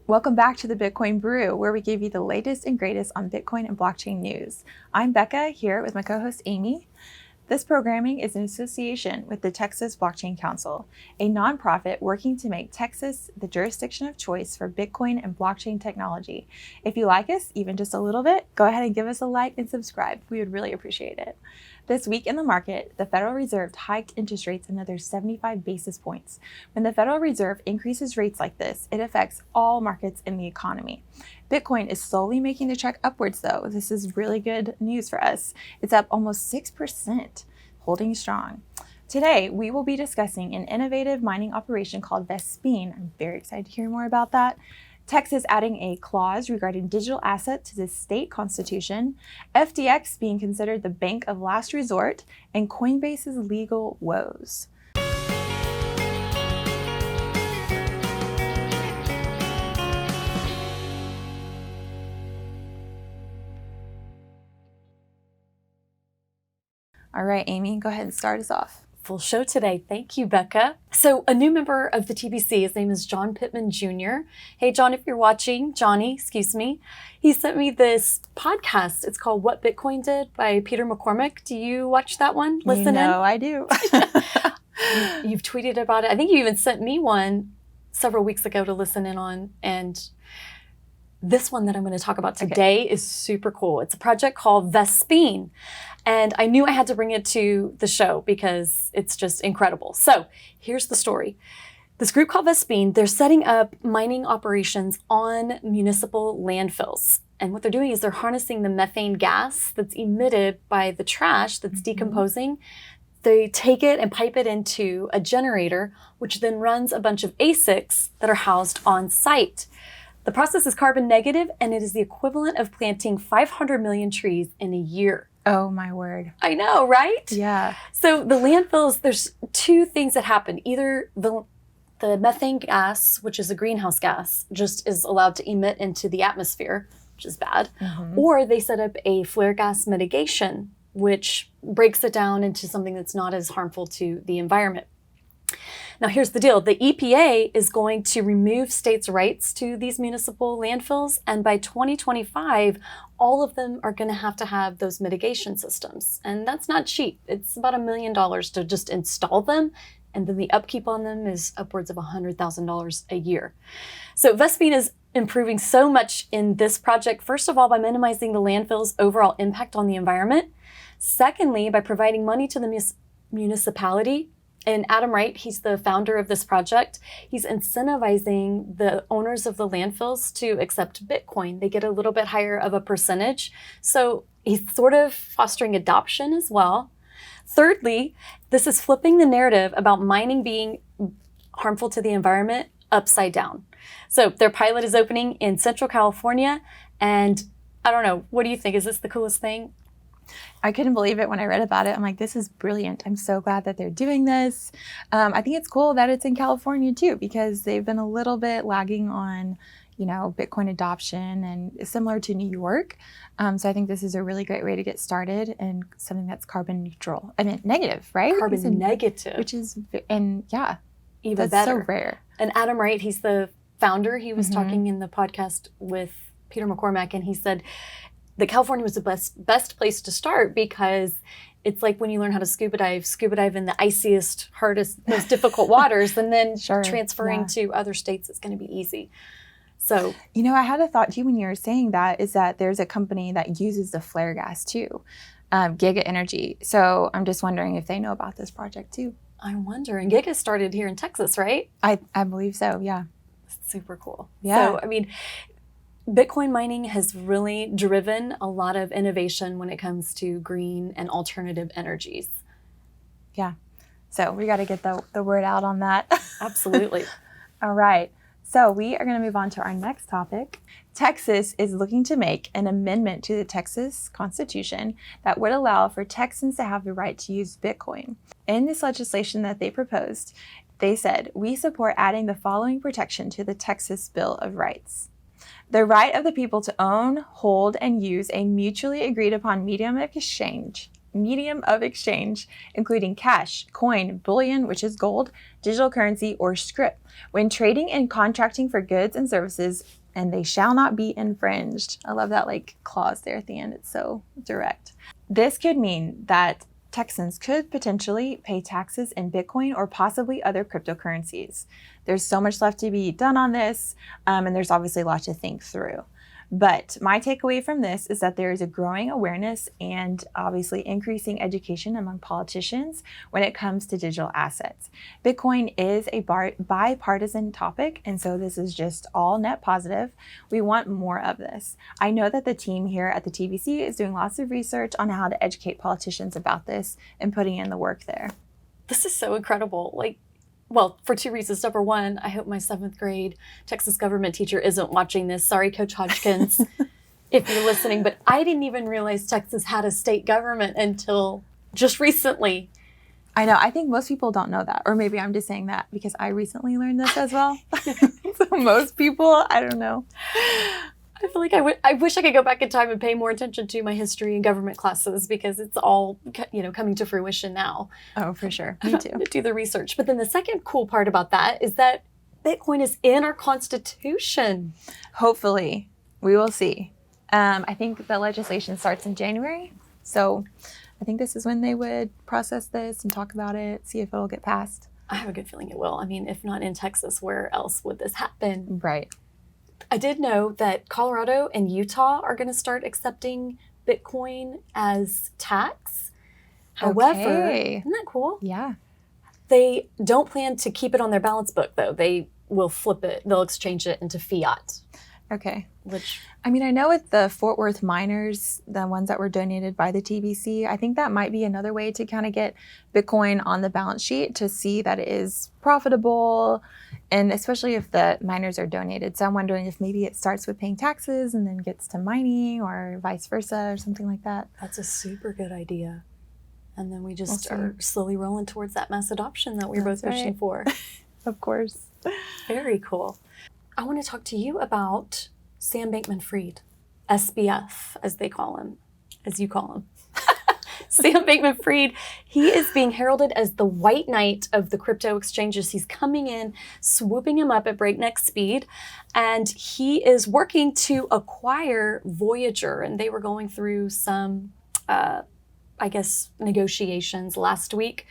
Welcome back to the Bitcoin Brew, where we give you the latest and greatest on Bitcoin and blockchain news. I'm Becca, here with my co-host Amy. This programming is in association with the Texas Blockchain Council, a nonprofit working to make Texas the jurisdiction of choice for Bitcoin and blockchain technology. If you like us, even just a little bit, go ahead and give us a like and subscribe. We would really appreciate it. This week in the market, the Federal Reserve hiked interest rates another 75 basis points. When the Federal Reserve increases rates like this, it affects all markets in the economy. Bitcoin is slowly making the trek upwards, though. This is really good news for us. It's up almost 6%, holding strong. Today, we will be discussing an innovative mining operation called Vespene. I'm very excited to hear more about that. Texas adding a clause regarding digital asset to the state constitution, FTX being considered the bank of last resort, and Coinbase's legal woes. All right, Amy, go ahead and start us off. Full show today. Thank you, Becca. So a new member of the TBC, his name is John Pittman Jr. Hey, John, if you're watching, Johnny, excuse me, he sent me this podcast. It's called What Bitcoin Did by Peter McCormick. Do you watch that one? Listen in? No, I do. You've tweeted about it. I think you even sent me one several weeks ago to listen in on. And this one that I'm going to talk about today is super cool. It's a project called Vespene. And I knew I had to bring it to the show because it's just incredible. So here's the story. This group called Vespene, they're setting up mining operations on municipal landfills. And what they're doing is they're harnessing the methane gas that's emitted by the trash that's decomposing. They take it and pipe it into a generator, which then runs a bunch of ASICs that are housed on site. The process is carbon negative, and it is the equivalent of planting 500 million trees in a year. Oh, my word. I know, right? Yeah. So the landfills, there's two things that happen. Either the methane gas, which is a greenhouse gas, just is allowed to emit into the atmosphere, which is bad, or they set up a flare gas mitigation, which breaks it down into something that's not as harmful to the environment. Now, here's the deal. The EPA is going to remove states' rights to these municipal landfills, and by 2025, all of them are going to have those mitigation systems. And that's not cheap. It's about $1 million to just install them, and then the upkeep on them is upwards of $100,000 a year. So Vespene is improving so much in this project, first of all, by minimizing the landfill's overall impact on the environment. Secondly, by providing money to the municipality. And Adam Wright, he's the founder of this project. He's incentivizing the owners of the landfills to accept Bitcoin. They get a little bit higher of a percentage. So he's sort of fostering adoption as well. Thirdly, this is flipping the narrative about mining being harmful to the environment upside down. So their pilot is opening in Central California. And I don't know, what do you think? Is this the coolest thing? I couldn't believe it when I read about it. I'm like, this is brilliant. I'm so glad that they're doing this. I think it's cool that it's in California too, because they've been a little bit lagging on, Bitcoin adoption, and similar to New York. So I think this is a really great way to get started and something that's carbon neutral. I mean, negative, right? Carbon negative. Which is, and yeah, even that's better. So rare. And Adam Wright, he's the founder. He was talking in the podcast with Peter McCormack, and he said, that California was the best place to start because it's like when you learn how to scuba dive in the iciest, hardest, most difficult waters, and then transferring to other states is going to be easy. So, I had a thought too when you were saying that, is that there's a company that uses the flare gas too, Giga Energy. So I'm just wondering if they know about this project too. I'm wondering. Giga started here in Texas, right? I believe so, yeah. Super cool. Yeah. So, I mean, Bitcoin mining has really driven a lot of innovation when it comes to green and alternative energies. Yeah. So we got to get the word out on that. Absolutely. All right. So we are going to move on to our next topic. Texas is looking to make an amendment to the Texas Constitution that would allow for Texans to have the right to use Bitcoin. In this legislation that they proposed, they said, "We support adding the following protection to the Texas Bill of Rights. The right of the people to own, hold, and use a mutually agreed upon medium of exchange medium of exchange, including cash, coin, bullion, which is gold, digital currency, or script, when trading and contracting for goods and services, and they shall not be infringed. I love that clause there at the end. It's so direct. This could mean that Texans could potentially pay taxes in Bitcoin or possibly other cryptocurrencies. There's so much left to be done on this, and there's obviously a lot to think through. But my takeaway from this is that there is a growing awareness and obviously increasing education among politicians when it comes to digital assets. Bitcoin is a bipartisan topic, and so this is just all net positive. We want more of this. I know that the team here at the TBC is doing lots of research on how to educate politicians about this and putting in the work there. This is so incredible. Well, for two reasons. Number one, I hope my 7th grade Texas government teacher isn't watching this. Sorry, Coach Hodgkins, if you're listening. But I didn't even realize Texas had a state government until just recently. I know. I think most people don't know that. Or maybe I'm just saying that because I recently learned this as well. So most people, I don't know. I feel like I wish I could go back in time and pay more attention to my history and government classes because it's all, coming to fruition now. Oh, for sure. Me too. To do the research. But then the second cool part about that is that Bitcoin is in our Constitution. Hopefully. We will see. I think the legislation starts in January. So I think this is when they would process this and talk about it, see if it'll get passed. I have a good feeling it will. I mean, if not in Texas, where else would this happen? Right. I did know that Colorado and Utah are going to start accepting Bitcoin as tax. However, isn't that cool? Yeah. They don't plan to keep it on their balance book, though. They will flip it. They'll exchange it into fiat. Okay. I know with the Fort Worth miners, the ones that were donated by the TBC, I think that might be another way to kind of get Bitcoin on the balance sheet to see that it is profitable, and especially if the miners are donated. So I'm wondering if maybe it starts with paying taxes and then gets to mining or vice versa or something like that. That's a super good idea. And then we just are slowly rolling towards that mass adoption that we're both wishing for. Of course. Very cool. I want to talk to you about Sam Bankman-Fried, SBF, as they call him, as you call him. Sam Bankman-Fried, he is being heralded as the white knight of the crypto exchanges. He's coming in, swooping him up at breakneck speed, and he is working to acquire Voyager, and they were going through some, negotiations last week.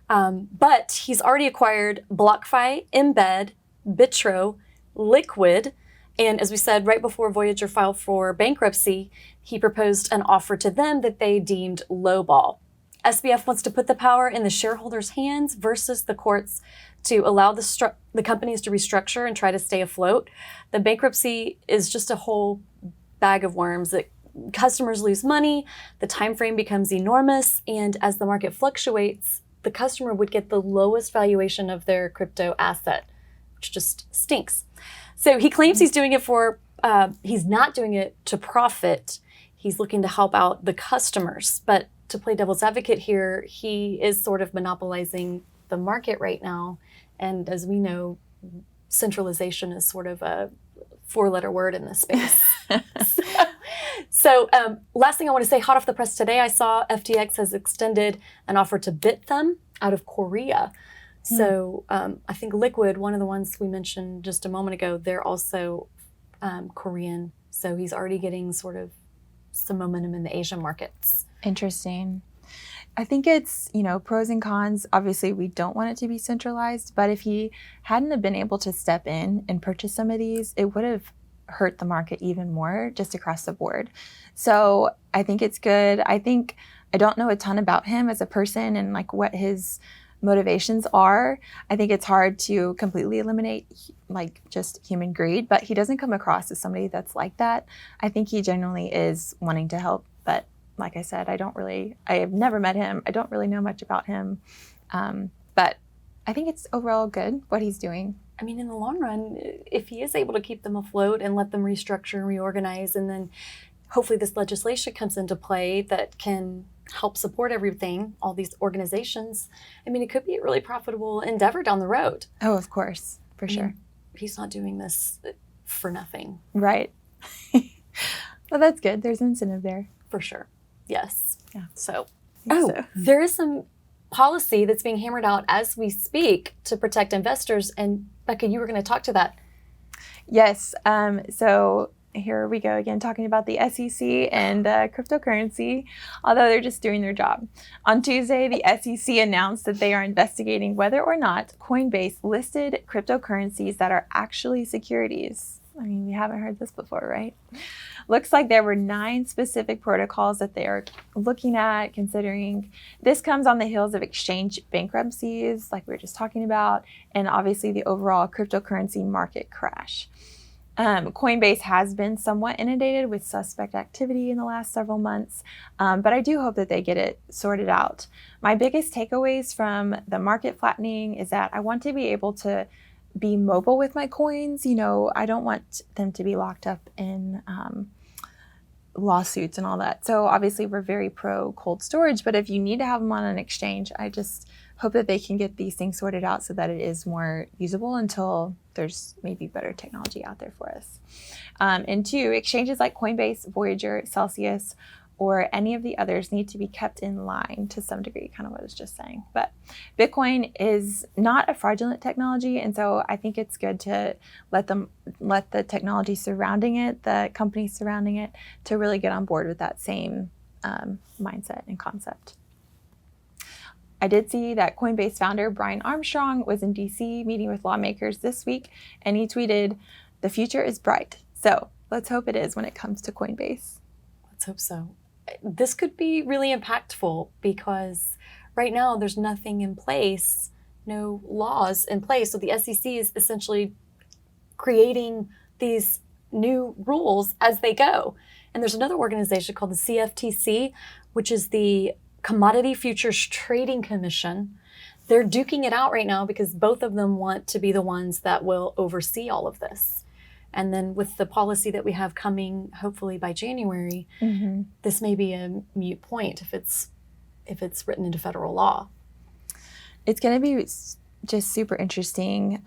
But he's already acquired BlockFi, Embed, Bitro, Liquid, and as we said, right before Voyager filed for bankruptcy, he proposed an offer to them that they deemed lowball. SBF wants to put the power in the shareholders' hands versus the courts to allow the companies to restructure and try to stay afloat. The bankruptcy is just a whole bag of worms that customers lose money, the time frame becomes enormous, and as the market fluctuates, the customer would get the lowest valuation of their crypto asset, which just stinks. So he claims he's doing it he's not doing it to profit. He's looking to help out the customers. But to play devil's advocate here, he is sort of monopolizing the market right now. And as we know, centralization is sort of a 4-letter word in this space. So last thing I want to say, hot off the press today, I saw FTX has extended an offer to Bithumb out of Korea. So I think Liquid, one of the ones we mentioned just a moment ago, they're also Korean. So he's already getting sort of some momentum in the Asian markets. Interesting. I think it's, pros and cons. Obviously, we don't want it to be centralized, but if he hadn't have been able to step in and purchase some of these, it would have hurt the market even more just across the board. So I think it's good. I don't know a ton about him as a person and what his motivations are. I think it's hard to completely eliminate just human greed, but he doesn't come across as somebody that's like that. I think he genuinely is wanting to help, but like I said, I have never met him. I don't really know much about him. But I think it's overall good what he's doing. I mean, in the long run, if he is able to keep them afloat and let them restructure and reorganize, and then hopefully this legislation comes into play that can help support everything, all these organizations, I mean, it could be a really profitable endeavor down the road. Oh, of course, for sure. He's not doing this for nothing. Right. Well, that's good. There's incentive there. For sure. Yes. Yeah. So Oh, there is some policy that's being hammered out as we speak to protect investors. And Becca, you were going to talk to that. Yes. So here we go again, talking about the SEC and cryptocurrency, although they're just doing their job. On Tuesday, the SEC announced that they are investigating whether or not Coinbase listed cryptocurrencies that are actually securities. I mean, we haven't heard this before, right? Looks like there were 9 specific protocols that they are looking at, considering. This comes on the heels of exchange bankruptcies, like we were just talking about, and obviously the overall cryptocurrency market crash. Coinbase has been somewhat inundated with suspect activity in the last several months, but I do hope that they get it sorted out. My biggest takeaways from the market flattening is that I want to be able to be mobile with my coins. You know, I don't want them to be locked up in lawsuits and all that. So obviously we're very pro cold storage, but if you need to have them on an exchange, I just hope that they can get these things sorted out so that it is more usable until there's maybe better technology out there for us. And 2, exchanges like Coinbase, Voyager, Celsius, or any of the others need to be kept in line to some degree, kind of what I was just saying. But Bitcoin is not a fraudulent technology, and so I think it's good to let the technology surrounding it, the companies surrounding it, to really get on board with that same mindset and concept. I did see that Coinbase founder Brian Armstrong was in DC meeting with lawmakers this week, and he tweeted, "The future is bright." So let's hope it is when it comes to Coinbase. Let's hope so. This could be really impactful because right now there's nothing in place, no laws in place. So the SEC is essentially creating these new rules as they go. And there's another organization called the CFTC, which is the Commodity Futures Trading Commission. They're duking it out right now because both of them want to be the ones that will oversee all of this. And then with the policy that we have coming, hopefully by January, this may be a moot point if it's written into federal law. It's going to be just super interesting.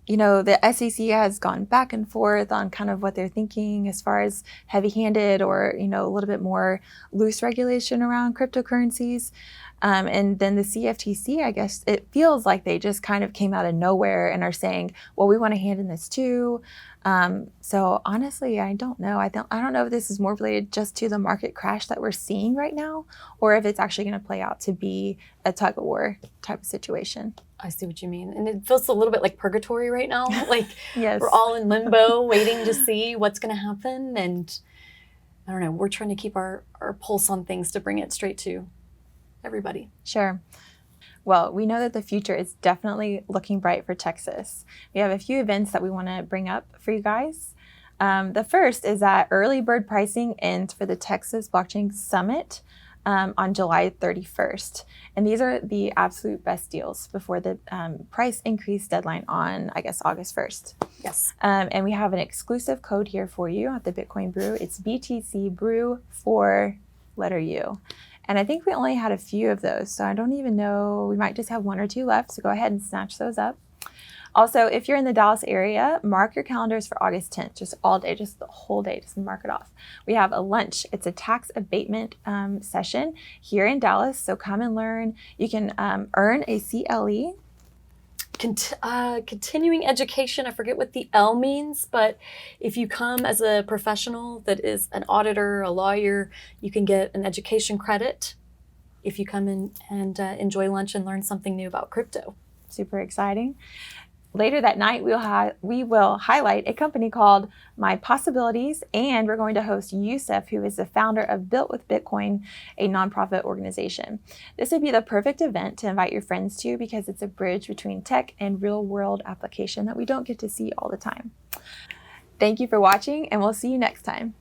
You know, the SEC has gone back and forth on kind of what they're thinking as far as heavy-handed or, you know, a little bit more loose regulation around cryptocurrencies. And then the CFTC, I guess it feels like they just kind of came out of nowhere and are saying, well, we want a hand in this too. So honestly, I don't know. I don't know if this is more related just to the market crash that we're seeing right now, or if it's actually going to play out to be a tug of war type of situation. I see what you mean. And it feels a little bit like purgatory right now. Like Yes. We're all in limbo waiting to see what's going to happen. And I don't know, we're trying to keep our pulse on things to bring it straight to everybody. Sure. Well, we know that the future is definitely looking bright for Texas. We have a few events that we want to bring up for you guys. The first is that early bird pricing ends for the Texas Blockchain Summit on July 31st. And these are the absolute best deals before the price increase deadline on, I guess, August 1st. Yes. And we have an exclusive code here for you at the Bitcoin Brew. It's BTC Brew for letter U. And I think we only had a few of those, so I don't even know. We might just have 1 or 2 left, so go ahead and snatch those up. Also, if you're in the Dallas area, mark your calendars for August 10th, just all day, just the whole day, just mark it off. We have a lunch. It's a tax abatement session here in Dallas, so come and learn. You can earn a CLE. Continuing education, I forget what the L means, but if you come as a professional that is an auditor, a lawyer, you can get an education credit if you come in and enjoy lunch and learn something new about crypto. Super exciting. Later that night, we will highlight a company called My Possibilities, and we're going to host Yusuf, who is the founder of Built with Bitcoin, a nonprofit organization. This would be the perfect event to invite your friends to because it's a bridge between tech and real-world application that we don't get to see all the time. Thank you for watching, and we'll see you next time.